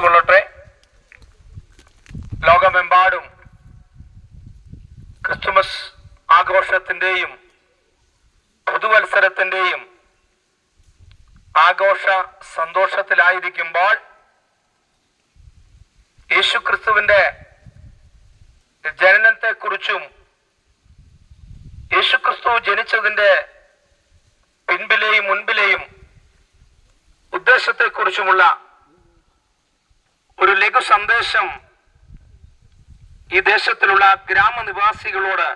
കൊള്ളട്ടെ. ലോകമെമ്പാടും ക്രിസ്തുമസ് ആഘോഷത്തിൻ്റെയും പുതുവത്സരത്തിൻ്റെയും ആഘോഷ സന്തോഷത്തിലായിരിക്കുമ്പോൾ യേശുക്രിസ്തുവിൻ്റെ ജനനത്തെക്കുറിച്ചും യേശുക്രിസ്തു ജനിച്ചതിൻ്റെ പിൻപിലെയും മുൻപിലെയും ഉദ്ദേശത്തെക്കുറിച്ചുമുള്ള ഒരു ലഘു സന്ദേശം ഈ ദേശത്തിലുള്ള ഗ്രാമനിവാസികളോട്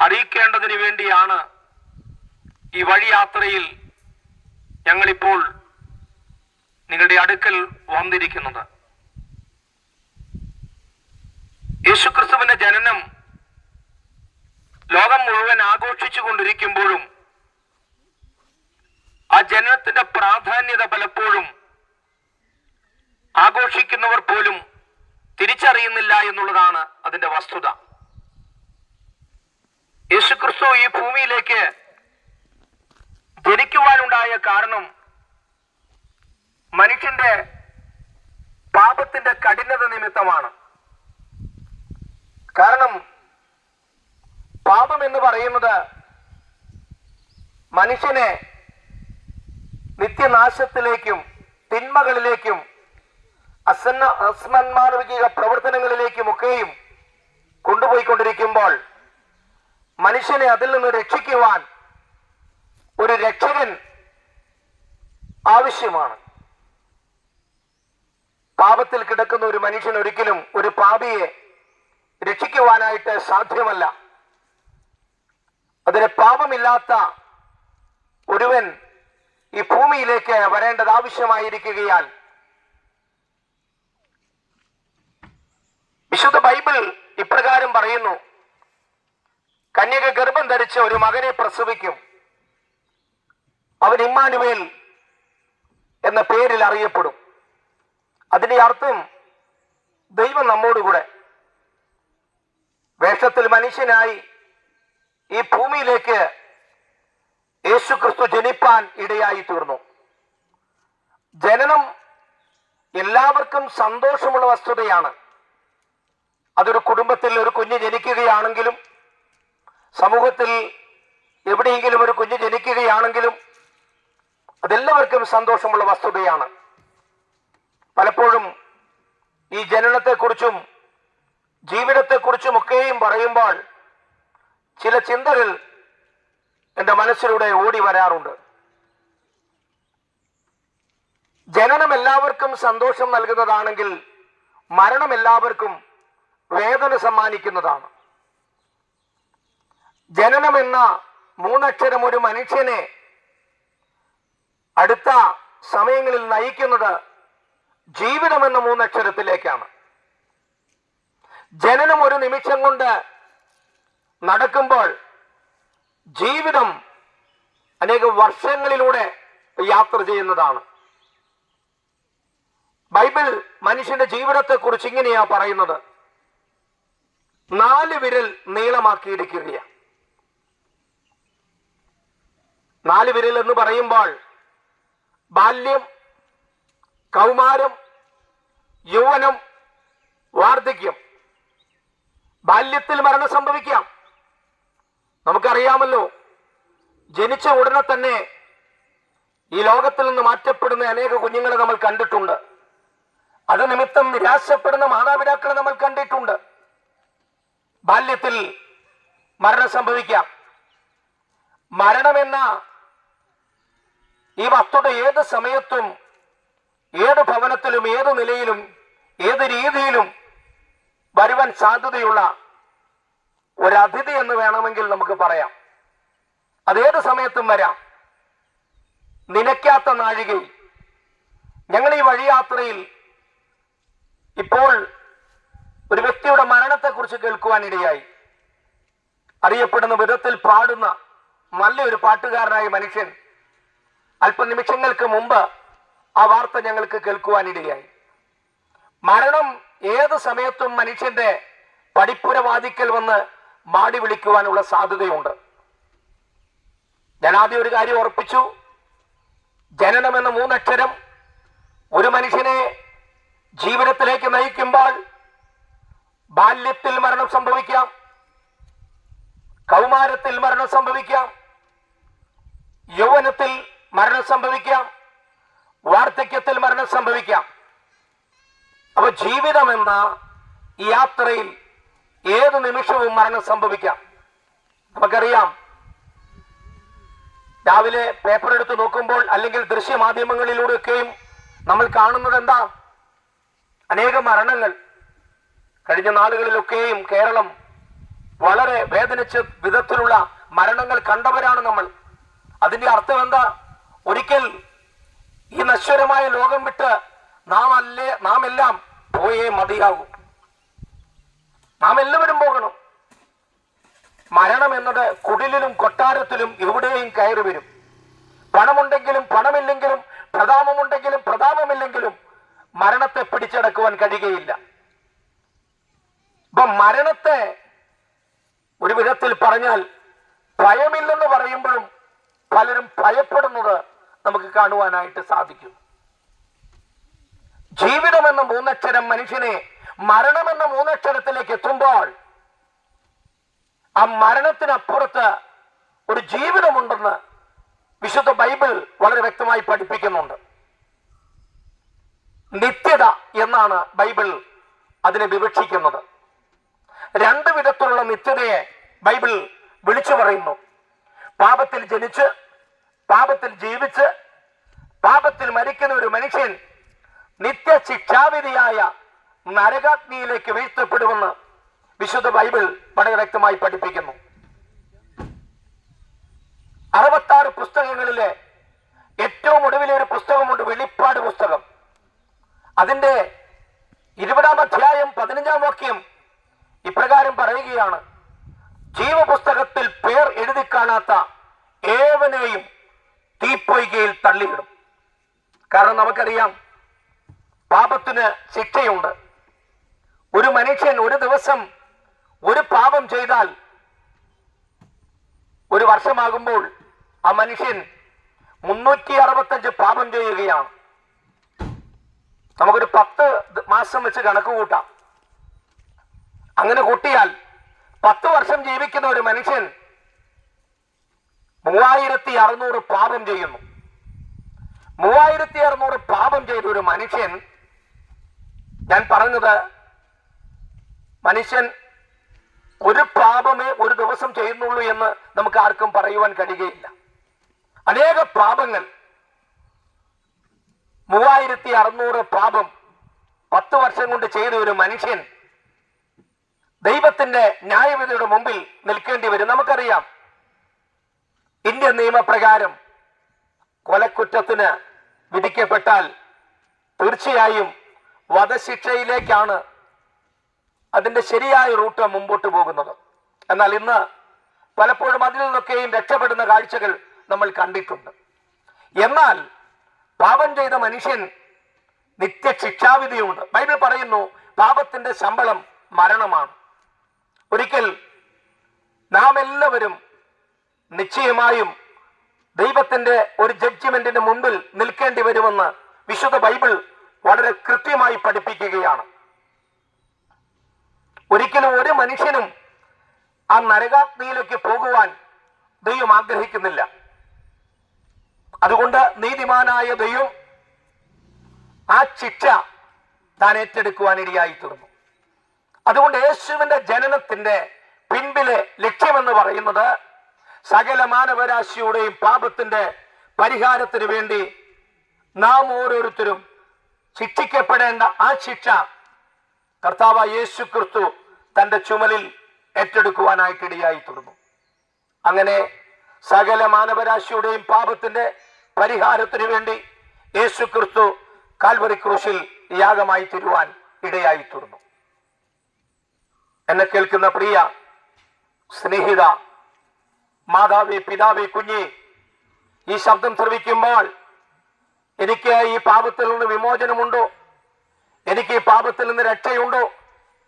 അറിയിക്കേണ്ടതിന് വേണ്ടിയാണ് ഈ വഴിയാത്രയിൽ ഞങ്ങളിപ്പോൾ നിങ്ങളുടെ അടുക്കൽ വന്നിരിക്കുന്നത്. യേശുക്രിസ്തുവിന്റെ ജനനം ലോകം മുഴുവൻ ആഘോഷിച്ചു കൊണ്ടിരിക്കുമ്പോഴും ആ ജനനത്തിന്റെ പ്രാധാന്യത പലപ്പോഴും ആഘോഷിക്കുന്നവർ പോലും തിരിച്ചറിയുന്നില്ല എന്നുള്ളതാണ് അതിന്റെ വസ്തുത. യേശുക്രിസ്തു ഈ ഭൂമിയിലേക്ക് ജനിക്കുവാനുണ്ടായ കാരണം മനുഷ്യന്റെ പാപത്തിന്റെ കഠിനത നിമിത്തമാണ്. കാരണം പാപം എന്ന് പറയുന്നത് മനുഷ്യനെ നിത്യനാശത്തിലേക്കും തിന്മകളിലേക്കും അസന്മാനവിക പ്രവർത്തനങ്ങളിലേക്കുമൊക്കെയും കൊണ്ടുപോയിക്കൊണ്ടിരിക്കുമ്പോൾ മനുഷ്യനെ അതിൽ നിന്ന് രക്ഷിക്കുവാൻ ഒരു രക്ഷകൻ ആവശ്യമാണ്. പാപത്തിൽ കിടക്കുന്ന ഒരു മനുഷ്യൻ ഒരിക്കലും ഒരു പാപിയെ രക്ഷിക്കുവാനായിട്ട് സാധ്യമല്ല. അതിന് പാപമില്ലാത്ത ഒരുവൻ ഈ ഭൂമിയിലേക്ക് വരേണ്ടത് ആവശ്യമായിരിക്കുകയാൽ വിശുദ്ധ ബൈബിൾ ഇപ്രകാരം പറയുന്നു: കന്യക ഗർഭം ധരിച്ച ഒരു മകനെ പ്രസവിക്കും, അവൻ ഇമ്മാനുവേൽ എന്ന പേരിൽ അറിയപ്പെടും. അതിന്റെ അർത്ഥം ദൈവം നമ്മോടുകൂടെ. വേഷത്തിൽ മനുഷ്യനായി ഈ ഭൂമിയിലേക്ക് യേശുക്രിസ്തു ജനിപ്പാൻ ഇടയായി തീർന്നു. ജനനം എല്ലാവർക്കും സന്തോഷമുള്ള വസ്തുതയാണ്. അതൊരു കുടുംബത്തിൽ ഒരു കുഞ്ഞ് ജനിക്കുകയാണെങ്കിലും, സമൂഹത്തിൽ എവിടെയെങ്കിലും ഒരു കുഞ്ഞ് ജനിക്കുകയാണെങ്കിലും അതെല്ലാവർക്കും സന്തോഷമുള്ള വസ്തുതയാണ്. പലപ്പോഴും ഈ ജനനത്തെക്കുറിച്ചും ജീവിതത്തെക്കുറിച്ചും ഒക്കെയും പറയുമ്പോൾ ചില ചിന്തകൾ എൻ്റെ മനസ്സിലൂടെ ഓടി വരാറുണ്ട്. ജനനം എല്ലാവർക്കും സന്തോഷം നൽകുന്നതാണെങ്കിൽ മരണം എല്ലാവർക്കും വേദന സമ്മാനിക്കുന്നതാണ്. ജനനം എന്ന മൂന്നക്ഷരം ഒരു മനുഷ്യനെ അടുത്ത സമയങ്ങളിൽ നയിക്കുന്നത് ജീവിതം എന്ന മൂന്നക്ഷരത്തിലേക്കാണ്. ജനനം ഒരു നിമിഷം കൊണ്ട് നടക്കുമ്പോൾ ജീവിതം അനേകം വർഷങ്ങളിലൂടെ യാത്ര ചെയ്യുന്നതാണ്. ബൈബിൾ മനുഷ്യന്റെ ജീവിതത്തെക്കുറിച്ച് ഇങ്ങനെയാ പറയുന്നത്: 4 വിരൽ നീളമാക്കിയിരിക്കുകയാണ്. 4 വിരൽ എന്ന് പറയുമ്പോൾ ബാല്യം, കൗമാരം, യൗവനം, വാർദ്ധക്യം. ബാല്യത്തിൽ മരണം സംഭവിക്കാം. നമുക്കറിയാമല്ലോ, ജനിച്ച ഉടനെ തന്നെ ഈ ലോകത്തിൽ നിന്ന് മാറ്റപ്പെടുന്ന അനേക കുഞ്ഞുങ്ങളെ നമ്മൾ കണ്ടിട്ടുണ്ട്. അത് നിമിത്തം നിരാശപ്പെടുന്ന മാതാപിതാക്കളെ നമ്മൾ കണ്ടിട്ടുണ്ട്. ബാല്യത്തിൽ മരണം സംഭവിക്കാം. മരണമെന്ന ഈ വസ്തുത ഏത് സമയത്തും ഏത് ഭവനത്തിലും ഏത് നിലയിലും ഏത് രീതിയിലും വരുവാൻ സാധ്യതയുള്ള ഒരതിഥി എന്ന് വേണമെങ്കിൽ നമുക്ക് പറയാം. അതേത് സമയത്തും വരാം. നിലയ്ക്കാത്ത നാഴികയിൽ ഞങ്ങൾ ഈ വഴിയാത്രയിൽ ഇപ്പോൾ ഒരു വ്യക്തിയുടെ മരണത്തെക്കുറിച്ച് കേൾക്കുവാനിടയായി. അറിയപ്പെടുന്ന വിധത്തിൽ പാടുന്ന നല്ലൊരു പാട്ടുകാരനായ മനുഷ്യൻ അല്പനിമിഷങ്ങൾക്ക് മുമ്പ് ആ വാർത്ത ഞങ്ങൾക്ക് കേൾക്കുവാനിടയായി. മരണം ഏത് സമയത്തും മനുഷ്യന്റെ പടിപ്പുരവാതിക്കൽ വന്ന് മാടി വിളിക്കുവാനുള്ള സാധ്യതയുണ്ട്. ഞാൻ ആദ്യം ഒരു കാര്യം ഉറപ്പിച്ചു: ജനനം എന്ന മൂന്നക്ഷരം ഒരു മനുഷ്യനെ ജീവിതത്തിലേക്ക് നയിക്കുമ്പോൾ ബാല്യത്തിൽ മരണം സംഭവിക്കാം, കൗമാരത്തിൽ മരണം സംഭവിക്കാം, യൗവനത്തിൽ മരണം സംഭവിക്കാം, വാർദ്ധക്യത്തിൽ മരണം സംഭവിക്കാം. അപ്പൊ ജീവിതം എന്ന ഈ യാത്രയിൽ ഏത് നിമിഷവും മരണം സംഭവിക്കാം. നമുക്കറിയാം, രാവിലെ പേപ്പർ എടുത്ത് നോക്കുമ്പോൾ അല്ലെങ്കിൽ ദൃശ്യമാധ്യമങ്ങളിലൂടെയൊക്കെയും നമ്മൾ കാണുന്നത് എന്താ? അനേകം മരണങ്ങൾ. കഴിഞ്ഞ നാളുകളിലൊക്കെയും കേരളം വളരെ വേദനിച്ച വിധത്തിലുള്ള മരണങ്ങൾ കണ്ടവരാണ് നമ്മൾ. അതിന്റെ അർത്ഥം എന്താ? ഒരിക്കൽ ഈ നശ്വരമായ ലോകം വിട്ട് നാം എല്ലാം പോയേ മതിയാകും. നാം എല്ലാവരും പോകണം. മരണം എന്നത് കുടിലിലും കൊട്ടാരത്തിലും എവിടെയും കയറി വരും. പണമുണ്ടെങ്കിലും പണമില്ലെങ്കിലും, പ്രതാപമുണ്ടെങ്കിലും പ്രതാപമില്ലെങ്കിലും മരണത്തെ പിടിച്ചടക്കുവാൻ കഴിയുകയില്ല. അപ്പൊ മരണത്തെ ഒരു വിധത്തിൽ പറഞ്ഞാൽ ഭയമില്ലെന്ന് പറയുമ്പോഴും പലരും ഭയപ്പെടുന്നത് നമുക്ക് കാണുവാനായിട്ട് സാധിക്കും. ജീവിതമെന്ന മൂന്നക്ഷരം മനുഷ്യനെ മരണമെന്ന മൂന്നക്ഷരത്തിലേക്ക് എത്തുമ്പോൾ ആ മരണത്തിനപ്പുറത്ത് ഒരു ജീവിതമുണ്ടെന്ന് വിശുദ്ധ ബൈബിൾ വളരെ വ്യക്തമായി പഠിപ്പിക്കുന്നുണ്ട്. നിത്യത എന്നാണ് ബൈബിൾ അതിനെ വിവക്ഷിക്കുന്നത്. രണ്ട് വിധത്തിലുള്ള നിത്യതയെ ബൈബിൾ വിളിച്ചു പറയുന്നു. പാപത്തിൽ ജനിച്ച് പാപത്തിൽ ജീവിച്ച് പാപത്തിൽ മരിക്കുന്ന ഒരു മനുഷ്യൻ നിത്യശിക്ഷാവിധിയായ നരകാഗ്നിയിലേക്ക് വീഴ്ത്തപ്പെടുമെന്ന് വിശുദ്ധ ബൈബിൾ വളരെ വ്യക്തമായി പഠിപ്പിക്കുന്നു. 66 പുസ്തകങ്ങളിലെ ഏറ്റവും ഒടുവിലെ ഒരു പുസ്തകമുണ്ട്, വെളിപ്പാട് പുസ്തകം. അതിന്റെ 20-ാം അധ്യായം 15-ാം വാക്യം ഇപ്രകാരം പറയുകയാണ്: ജീവപുസ്തകത്തിൽ പേർ എഴുതി കാണാത്ത ഏവനെയും തീപ്പൊയ്കയിൽ തള്ളിയിടും. കാരണം നമുക്കറിയാം, പാപത്തിന് ശിക്ഷയുണ്ട്. ഒരു മനുഷ്യൻ ഒരു ദിവസം ഒരു പാപം ചെയ്താൽ ഒരു വർഷമാകുമ്പോൾ ആ മനുഷ്യൻ 365 പാപം ചെയ്യുകയാണ്. നമുക്കൊരു 10 മാസം വെച്ച് കണക്ക് കൂട്ടാം. അങ്ങനെ കൂട്ടിയാൽ 10 വർഷം ജീവിക്കുന്ന ഒരു മനുഷ്യൻ 3600 പാപം ചെയ്യുന്നു. 3600 പാപം ചെയ്ത ഒരു മനുഷ്യൻ, ഞാൻ പറഞ്ഞത്, മനുഷ്യൻ ഒരു പാപമേ ഒരു ദിവസം ചെയ്യുന്നുള്ളൂ എന്ന് നമുക്ക് ആർക്കും പറയുവാൻ കഴിയുകയില്ല. അനേക പാപങ്ങൾ, 3600 പാപം 10 വർഷം കൊണ്ട് ചെയ്ത ഒരു മനുഷ്യൻ ദൈവത്തിന്റെ ന്യായവിധിയുടെ മുമ്പിൽ നിൽക്കേണ്ടി വരും. നമുക്കറിയാം, ഇന്ത്യൻ നിയമപ്രകാരം കൊലക്കുറ്റത്തിന് വിധിക്കപ്പെട്ടാൽ തീർച്ചയായും വധശിക്ഷയിലേക്കാണ് അതിന്റെ ശരിയായ റൂട്ട് മുമ്പോട്ട് പോകുന്നത്. എന്നാൽ ഇന്ന് പലപ്പോഴും അതിൽ നിന്നൊക്കെയും രക്ഷപ്പെടുന്ന കാഴ്ചകൾ നമ്മൾ കണ്ടിട്ടുണ്ട്. എന്നാൽ പാപം ചെയ്ത മനുഷ്യൻ നിത്യശിക്ഷാവിധിയുണ്ട്. ബൈബിൾ പറയുന്നു, പാപത്തിന്റെ ശമ്പളം മരണമാണ്. ഒരിക്കൽ നാം എല്ലാവരും നിശ്ചയമായും ദൈവത്തിന്റെ ഒരു ജഡ്ജ്മെന്റിന് മുമ്പിൽ നിൽക്കേണ്ടി വരുമെന്ന് വിശുദ്ധ ബൈബിൾ വളരെ കൃത്യമായി പഠിപ്പിക്കുകയാണ്. ഒരിക്കലും ഒരു മനുഷ്യനും ആ നരകാഗ്നിയിലേക്ക് പോകുവാൻ ദൈവം ആഗ്രഹിക്കുന്നില്ല. അതുകൊണ്ട് നീതിമാനായ ദൈവം ആ ശിക്ഷ താൻ ഏറ്റെടുക്കുവാൻ ഇടയായി തീർന്നു. അതുകൊണ്ട് യേശുവിന്റെ ജനനത്തിന്റെ പിൻപിലെ ലക്ഷ്യമെന്ന് പറയുന്നത് സകല മാനവരാശിയുടെയും പാപത്തിന്റെ പരിഹാരത്തിന് വേണ്ടി നാം ഓരോരുത്തരും ശിക്ഷിക്കപ്പെടേണ്ട ആ ശിക്ഷ കർത്താവായ യേശു ക്രിസ്തു തന്റെ ചുമലിൽ ഏറ്റെടുക്കുവാനായിട്ട് ഇടയായി തീർന്നു. അങ്ങനെ സകല മാനവരാശിയുടെയും പാപത്തിന്റെ പരിഹാരത്തിന് വേണ്ടി യേശു ക്രിസ്തു കാൽവരി ക്രൂശിൽ യാഗമായി തീരുവാൻ ഇടയായി തീർന്നു. എന്നെ കേൾക്കുന്ന പ്രിയ സ്നേഹിത, മാതാവേ, പിതാവേ, കുഞ്ഞി, ഈ ശബ്ദം ശ്രവിക്കുമ്പോൾ എനിക്ക് ഈ പാപത്തിൽ നിന്ന് വിമോചനമുണ്ടോ, എനിക്ക് ഈ പാപത്തിൽ നിന്ന് രക്ഷയുണ്ടോ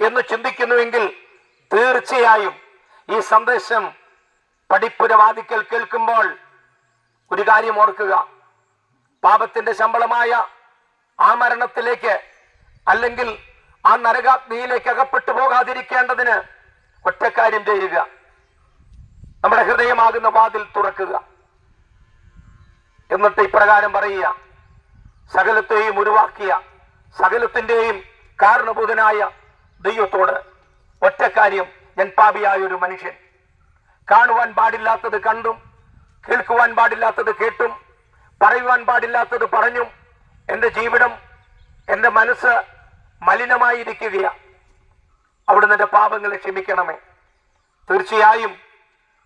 എന്ന് ചിന്തിക്കുന്നുവെങ്കിൽ തീർച്ചയായും ഈ സന്ദേശം പടിപ്പുരവാദിക്കൽ കേൾക്കുമ്പോൾ ഒരു കാര്യം ഓർക്കുക: പാപത്തിന്റെ ശമ്പളമായ ആ മരണത്തിലേക്ക് അല്ലെങ്കിൽ ആ നരകാഗ്നിയിലേക്ക് അകപ്പെട്ടു പോകാതിരിക്കേണ്ടതിന് ഒറ്റക്കാര്യം ചെയ്യുക, നമ്മുടെ ഹൃദയമാകുന്ന വാതിൽ തുറക്കുക. എന്നിട്ട് ഇപ്രകാരം പറയുക: സകലത്തെയും ഉരുവാക്കിയ സകലത്തിന്റെയും കാരണഭൂതനായ ദൈവത്തോട് ഒറ്റക്കാര്യം, ഞാൻ പാപിയായ ഒരു മനുഷ്യൻ, കാണുവാൻ പാടില്ലാത്തത് കണ്ടും കേൾക്കുവാൻ പാടില്ലാത്തത് കേട്ടും പറയുവാൻ പാടില്ലാത്തത് പറഞ്ഞും എൻ്റെ ജീവിതം, എൻ്റെ മനസ്സ് മലിനമായിരിക്കുകയാ. അവിടുന്ന് എൻ്റെ പാപങ്ങളെ ക്ഷമിക്കണമേ. തീർച്ചയായും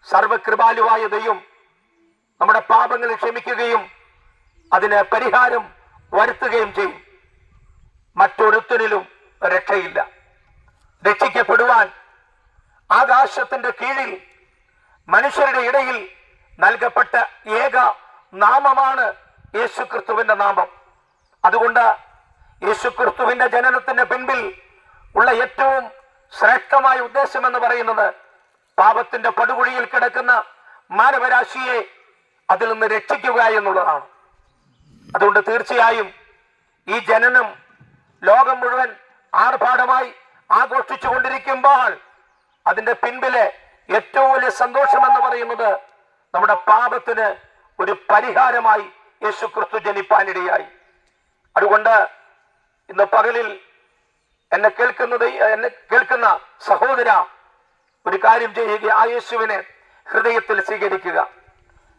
സർവകൃപാലുവായ ദൈവം നമ്മുടെ പാപങ്ങളെ ക്ഷമിക്കുകയും അതിന് പരിഹാരം വരുത്തുകയും ചെയ്യും. മറ്റൊരുത്തരിലും രക്ഷയില്ല. രക്ഷിക്കപ്പെടുവാൻ ആകാശത്തിന്റെ കീഴിൽ മനുഷ്യരുടെ ഇടയിൽ നൽകപ്പെട്ട ഏക നാമമാണ് യേശുക്രിസ്തുവിന്റെ നാമം. അതുകൊണ്ട് യേശുക്രിസ്തുവിന്റെ ജനനത്തിന്റെ പിൻപിൽ ഉള്ള ഏറ്റവും ശ്രേഷ്ഠമായ ഉദ്ദേശം എന്ന് പറയുന്നത് പാപത്തിന്റെ പടുകുഴിയിൽ കിടക്കുന്ന മാനവരാശിയെ അതിൽ നിന്ന് രക്ഷിക്കുക എന്നുള്ളതാണ്. അതുകൊണ്ട് തീർച്ചയായും ഈ ജനനം ലോകം മുഴുവൻ ആർഭാടമായി ആഘോഷിച്ചു കൊണ്ടിരിക്കുമ്പോൾ അതിന്റെ പിൻപിലെ ഏറ്റവും വലിയ സന്തോഷം എന്ന് പറയുന്നത് നമ്മുടെ പാപത്തിന് ഒരു പരിഹാരമായി യേശുക്രിസ്തു ജനിപ്പാനിടയായി. അതുകൊണ്ട് ഇന്ന് പകലിൽ എന്നെ കേൾക്കുന്ന സഹോദര, ഒരു കാര്യം ചെയ്യുക: ആ യേശുവിനെ ഹൃദയത്തിൽ സ്വീകരിക്കുക.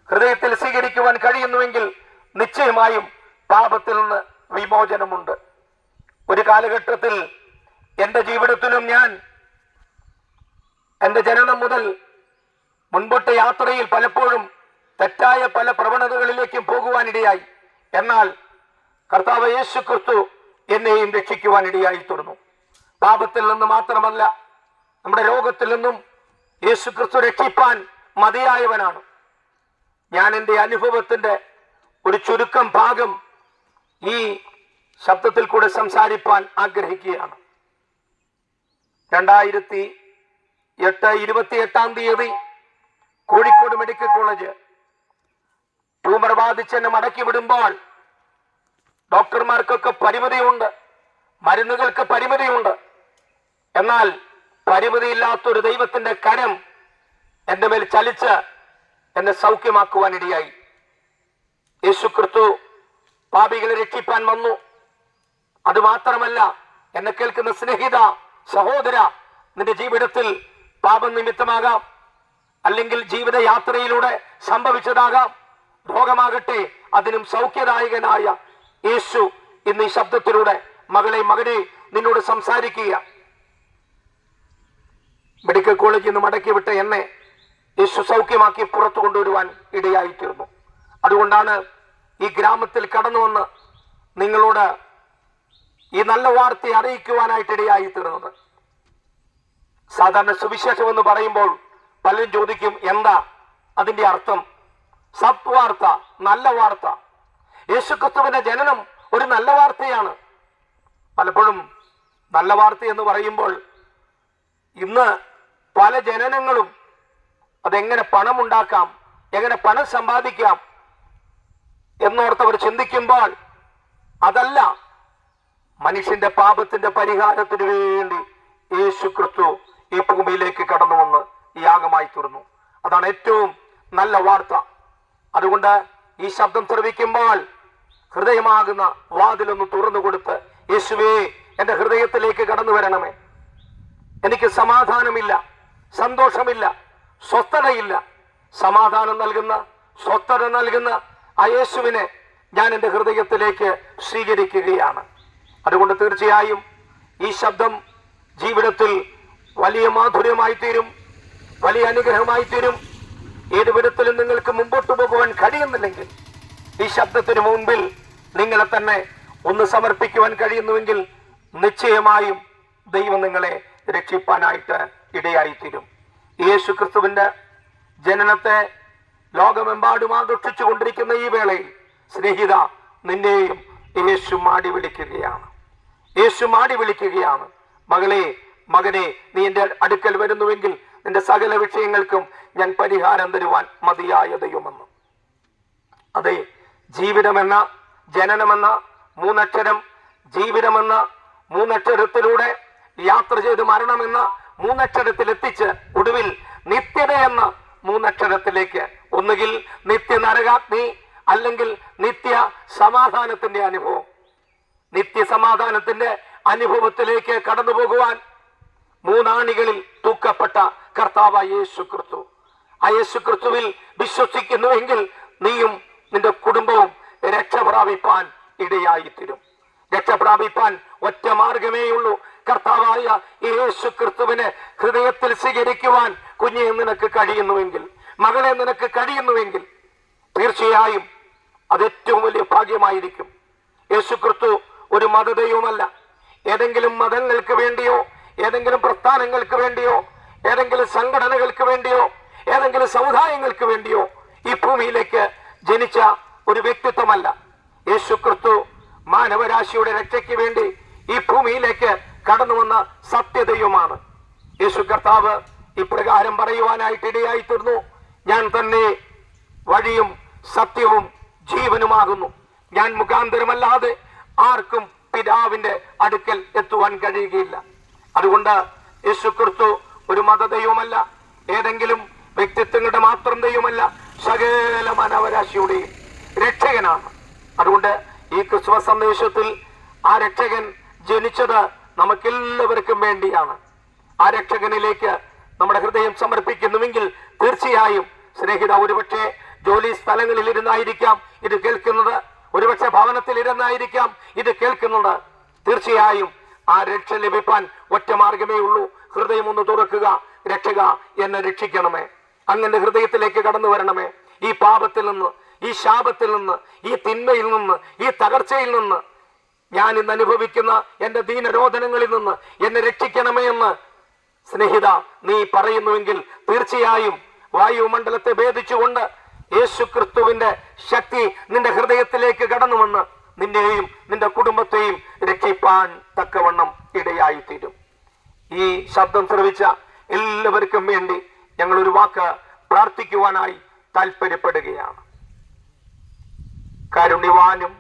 ഹൃദയത്തിൽ സ്വീകരിക്കുവാൻ കഴിയുന്നുവെങ്കിൽ നിശ്ചയമായും പാപത്തിൽ നിന്ന് വിമോചനമുണ്ട്. ഒരു കാലഘട്ടത്തിൽ എൻ്റെ ജീവിതത്തിലും ഞാൻ എൻ്റെ ജനനം മുതൽ മുൻപോട്ട് യാത്രയിൽ പലപ്പോഴും തെറ്റായ പല പ്രവണതകളിലേക്കും പോകുവാനിടയായി. എന്നാൽ കർത്താവ് യേശുക്രിസ്തു എന്നെയും രക്ഷിക്കുവാനിടയായി തീർന്നു. പാപത്തിൽ നിന്ന് മാത്രമല്ല, നമ്മുടെ രോഗത്തിൽ നിന്നും യേശുക്രിസ്തു രക്ഷിപ്പാൻ മതിയായവനാണ്. ഞാൻ എൻ്റെ അനുഭവത്തിന്റെ ഒരു ചുരുക്കം ഭാഗം ഈ ശബ്ദത്തിൽ കൂടെ സംസാരിപ്പാൻ ആഗ്രഹിക്കുകയാണ്. 2008 28 കോഴിക്കോട് മെഡിക്കൽ കോളേജ് ട്യൂമർ ബാധിച്ചെന്നെ മടക്കി വിടുമ്പോൾ ഡോക്ടർമാർക്കൊക്കെ പരിമിതിയുണ്ട്, മരുന്നുകൾക്ക് പരിമിതിയുണ്ട്. എന്നാൽ പരിമിതിയില്ലാത്തൊരു ദൈവത്തിന്റെ കരം എൻ്റെ മേൽ ചലിച്ച് എന്നെ സൗഖ്യമാക്കുവാനിടയായി. യേശുക്രിസ്തു പാപികളെ രക്ഷിപ്പാൻ വന്നു. അതുമാത്രമല്ല, എന്നെ കേൾക്കുന്ന സ്നേഹിത സഹോദര, നിന്റെ ജീവിതത്തിൽ പാപം നിമിത്തമാകാം, അല്ലെങ്കിൽ ജീവിതയാത്രയിലൂടെ സംഭവിച്ചതാകാം, രോഗമാകട്ടെ, അതിനും സൗഖ്യദായകനായ യേശു ഇന്ന് ഈ ശബ്ദത്തിലൂടെ മകളെ, മകനെ നിന്നോട് സംസാരിക്കുക. മെഡിക്കൽ കോളേജിൽ നിന്ന് മടക്കി വിട്ട എന്നെ യേശു സൗഖ്യമാക്കി പുറത്തു കൊണ്ടുവരുവാൻ ഇടയായിത്തീർന്നു. അതുകൊണ്ടാണ് ഈ ഗ്രാമത്തിൽ കടന്നു വന്ന് നിങ്ങളോട് ഈ നല്ല വാർത്തയെ അറിയിക്കുവാനായിട്ട് ഇടയായി തീർന്നത്. സാധാരണ സുവിശേഷം എന്ന് പറയുമ്പോൾ പലരും ചോദിക്കും, എന്താ അതിന്റെ അർത്ഥം? സത്വാർത്ത, നല്ല വാർത്ത. യേശുക്രിസ്തുവിന്റെ ജനനം ഒരു നല്ല വാർത്തയാണ്. പലപ്പോഴും നല്ല വാർത്ത എന്ന് പറയുമ്പോൾ ഇന്ന് പല ജനനങ്ങളും അതെങ്ങനെ പണം ഉണ്ടാക്കാം, എങ്ങനെ പണം സമ്പാദിക്കാം എന്നോർത്തവർ ചിന്തിക്കുമ്പോൾ അതല്ല, മനുഷ്യന്റെ പാപത്തിന്റെ പരിഹാരത്തിന് വേണ്ടി യേശുക്രിസ്തു ഈ ഭൂമിയിലേക്ക് കടന്നു വന്ന് യാഗമായി തീർന്നു. അതാണ് ഏറ്റവും നല്ല വാർത്ത. അതുകൊണ്ട് ഈ ശബ്ദം ശ്രവിക്കുമ്പോൾ ഹൃദയമാകുന്ന വാതിലൊന്ന് തുറന്നു കൊടുത്ത്, യേശുവേ എന്റെ ഹൃദയത്തിലേക്ക് കടന്നു വരണമേ. എനിക്ക് സമാധാനമില്ല, സന്തോഷമില്ല, സ്വസ്ഥതയില്ല. സമാധാനം നൽകുന്ന, സ്വസ്ഥത നൽകുന്ന ആ യേശുവിനെ ഞാൻ എൻ്റെ ഹൃദയത്തിലേക്ക് സ്വീകരിക്കുകയാണ്. അതുകൊണ്ട് തീർച്ചയായും ഈ ശബ്ദം ജീവിതത്തിൽ വലിയ മാധുര്യമായി തീരും, വലിയ അനുഗ്രഹമായി തീരും. ഏത് വിധത്തിലും നിങ്ങൾക്ക് മുമ്പോട്ട് പോകുവാൻ കഴിയുന്നില്ലെങ്കിൽ ഈ ശബ്ദത്തിന് മുൻപിൽ നിങ്ങളെ തന്നെ ഒന്ന് സമർപ്പിക്കുവാൻ കഴിയുന്നുവെങ്കിൽ നിശ്ചയമായും ദൈവം നിങ്ങളെ രക്ഷിപ്പാനായിട്ട് ഇടയായിത്തീരും. യേശു ക്രിസ്തുവിന്റെ ജനനത്തെ ലോകമെമ്പാടും ആഘോഷിച്ചു കൊണ്ടിരിക്കുന്ന ഈ വേളയിൽ സ്നേഹിത, നിന്നെയും യേശു മാടി വിളിക്കുകയാണ്. യേശു മാടി വിളിക്കുകയാണ്. മകളെ, മകനെ, നീ എൻ്റെ അടുക്കൽ വരുന്നുവെങ്കിൽ നിന്റെ സകല വിഷയങ്ങൾക്കും ഞാൻ പരിഹാരം തരുവാൻ മതിയായ ദൈവമെന്ന്. അതെ, ജീവിതമെന്ന, ജനനമെന്ന മൂന്നക്ഷരം, ജീവിതമെന്ന മൂന്നക്ഷരത്തിലൂടെ യാത്ര ചെയ്ത് മരണമെന്ന മൂന്നക്ഷരത്തിൽ എത്തിച്ച് ഒടുവിൽ നിത്യത എന്ന മൂന്നക്ഷരത്തിലേക്ക്, ഒന്നുകിൽ നിത്യ നരകാഗ്നി അല്ലെങ്കിൽ നിത്യ സമാധാനത്തിന്റെ അനുഭവം. നിത്യസമാധാനത്തിന്റെ അനുഭവത്തിലേക്ക് കടന്നു പോകുവാൻ മൂന്നാണികളിൽ തൂക്കപ്പെട്ട കർത്താവായ യേശു ക്രിസ്തു. ആ യേശു ക്രിസ്തുവിൽ വിശ്വസിക്കുന്നുവെങ്കിൽ നീയും നിന്റെ കുടുംബവും രക്ഷ പ്രാപിപ്പാൻ ഇടയായിത്തീരും. രക്ഷ പ്രാപിപ്പാൻ ഒറ്റ മാർഗമേയുള്ളൂ. കർത്താവായ യേശു ക്രിസ്തുവിനെ ഹൃദയത്തിൽ സ്വീകരിക്കുവാൻ കുഞ്ഞെ നിനക്ക് കഴിയുന്നുവെങ്കിൽ, മകളെ നിനക്ക് കഴിയുന്നുവെങ്കിൽ, തീർച്ചയായും അത് ഏറ്റവും വലിയ ഭാഗ്യമായിരിക്കും. യേശു ക്രിസ്തു ഒരു മതദൈവമല്ല. ഏതെങ്കിലും മതങ്ങൾക്ക് വേണ്ടിയോ ഏതെങ്കിലും പ്രസ്ഥാനങ്ങൾക്ക് വേണ്ടിയോ ഏതെങ്കിലും സംഘടനകൾക്ക് വേണ്ടിയോ ഏതെങ്കിലും സമുദായങ്ങൾക്ക് വേണ്ടിയോ ഈ ഭൂമിയിലേക്ക് ജനിച്ച ഒരു വ്യക്തിത്വമല്ല. യേശു ക്രിസ്തു മാനവരാശിയുടെ രക്ഷയ്ക്ക് വേണ്ടി ഈ ഭൂമിയിലേക്ക് കടന്നു വന്ന സത്യദൈവമാണ്. യേശു കർത്താവ് ഇപ്രകാരം പറയുവാനായിട്ട് ഇടയായി തീർന്നു: ഞാൻ തന്നെ വഴിയും സത്യവും ജീവനുമാകുന്നു. ഞാൻ മുഖാന്തരമല്ലാതെ ആർക്കും പിതാവിന്റെ അടുക്കൽ എത്തുവാൻ കഴിയുകയില്ല. അതുകൊണ്ട് യേശു ക്രിസ്തു ഒരു മതദൈവമല്ല, ഏതെങ്കിലും വ്യക്തിത്വങ്ങളുടെ മാത്രം ദൈവമല്ല, സകല മാനവരാശിയുടെയും രക്ഷകനാണ്. അതുകൊണ്ട് ഈ ക്രിസ്തുമസ് സന്ദേശത്തിൽ ആ രക്ഷകൻ ജനിച്ചത് നമുക്കെല്ലാവർക്കും വേണ്ടിയാണ്. ആ രക്ഷകനിലേക്ക് നമ്മുടെ ഹൃദയം സമർപ്പിക്കുന്നുവെങ്കിൽ തീർച്ചയായും സ്നേഹിത, ഒരുപക്ഷെ ജോലി സ്ഥലങ്ങളിൽ ഇരുന്നായിരിക്കാം ഇത് കേൾക്കുന്നത്, ഒരുപക്ഷെ ഭവനത്തിൽ ഇരുന്നായിരിക്കാം ഇത് കേൾക്കുന്നത്. തീർച്ചയായും ആ രക്ഷ ലഭിപ്പാൻ ഒറ്റ മാർഗമേ ഉള്ളൂ. ഹൃദയം ഒന്ന് തുറക്കുക. രക്ഷക, എന്നെ രക്ഷിക്കണമേ, അങ്ങനെ ഹൃദയത്തിലേക്ക് കടന്നു വരണമേ. ഈ പാപത്തിൽ നിന്ന്, ഈ ശാപത്തിൽ നിന്ന്, ഈ തിന്മയിൽ നിന്ന്, ഈ തകർച്ചയിൽ നിന്ന്, ഞാൻ ഇന്ന് അനുഭവിക്കുന്ന എന്റെ ദീനരോധനങ്ങളിൽ നിന്ന് എന്നെ രക്ഷിക്കണമേ എന്ന് സ്നേഹിത നീ പറയുന്നുവെങ്കിൽ തീർച്ചയായും വായുമണ്ഡലത്തെ ഭേദിച്ചുകൊണ്ട് യേശു ക്രിസ്തുവിന്റെ ശക്തി നിന്റെ ഹൃദയത്തിലേക്ക് കടന്നു വന്ന് നിന്നെയും നിന്റെ കുടുംബത്തെയും രക്ഷിപ്പാൻ തക്കവണ്ണം ഇടയായിത്തീരും. ഈ ശബ്ദം ശ്രവിച്ച എല്ലാവർക്കും വേണ്ടി ഞങ്ങൾ ഒരു വാക്ക് പ്രാർത്ഥിക്കുവാനായി താല്പര്യപ്പെടുകയാണ്. കാരുണ്യവാനും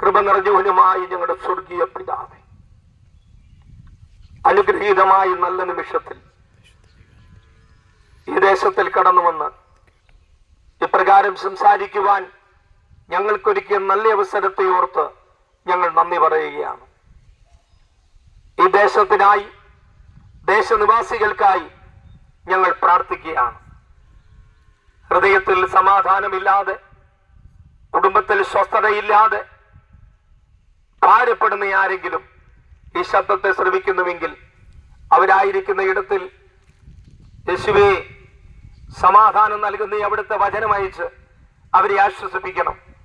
കൃപ നിറഞ്ഞവനുമായി ഞങ്ങളുടെ സ്വർഗീയ പിതാവേ, അനുഗ്രഹീതമായ നല്ല നിമിഷത്തിൽ ഈ ദേശത്തിൽ കടന്നു വന്ന് ഇപ്രകാരം സംസാരിക്കുവാൻ ഞങ്ങൾക്കൊരുക്കിയ നല്ല അവസരത്തെ ഓർത്ത് ഞങ്ങൾ നന്ദി പറയുകയാണ്. ഈ ദേശത്തിനായി, ദേശനിവാസികൾക്കായി ഞങ്ങൾ പ്രാർത്ഥിക്കുകയാണ്. ഹൃദയത്തിൽ സമാധാനമില്ലാതെ, കുടുംബത്തിൽ സ്വസ്ഥതയില്ലാതെ ഭാരപ്പെടുന്ന ആരെങ്കിലും ഈ ശബ്ദത്തെ ശ്രവിക്കുന്നുവെങ്കിൽ അവരായിരിക്കുന്ന ഇടത്തിൽ യേശുവേ, സമാധാനം നൽകുന്ന അവിടുത്തെ വചനമയച്ച് അവരെ ആശ്വസിപ്പിക്കണം.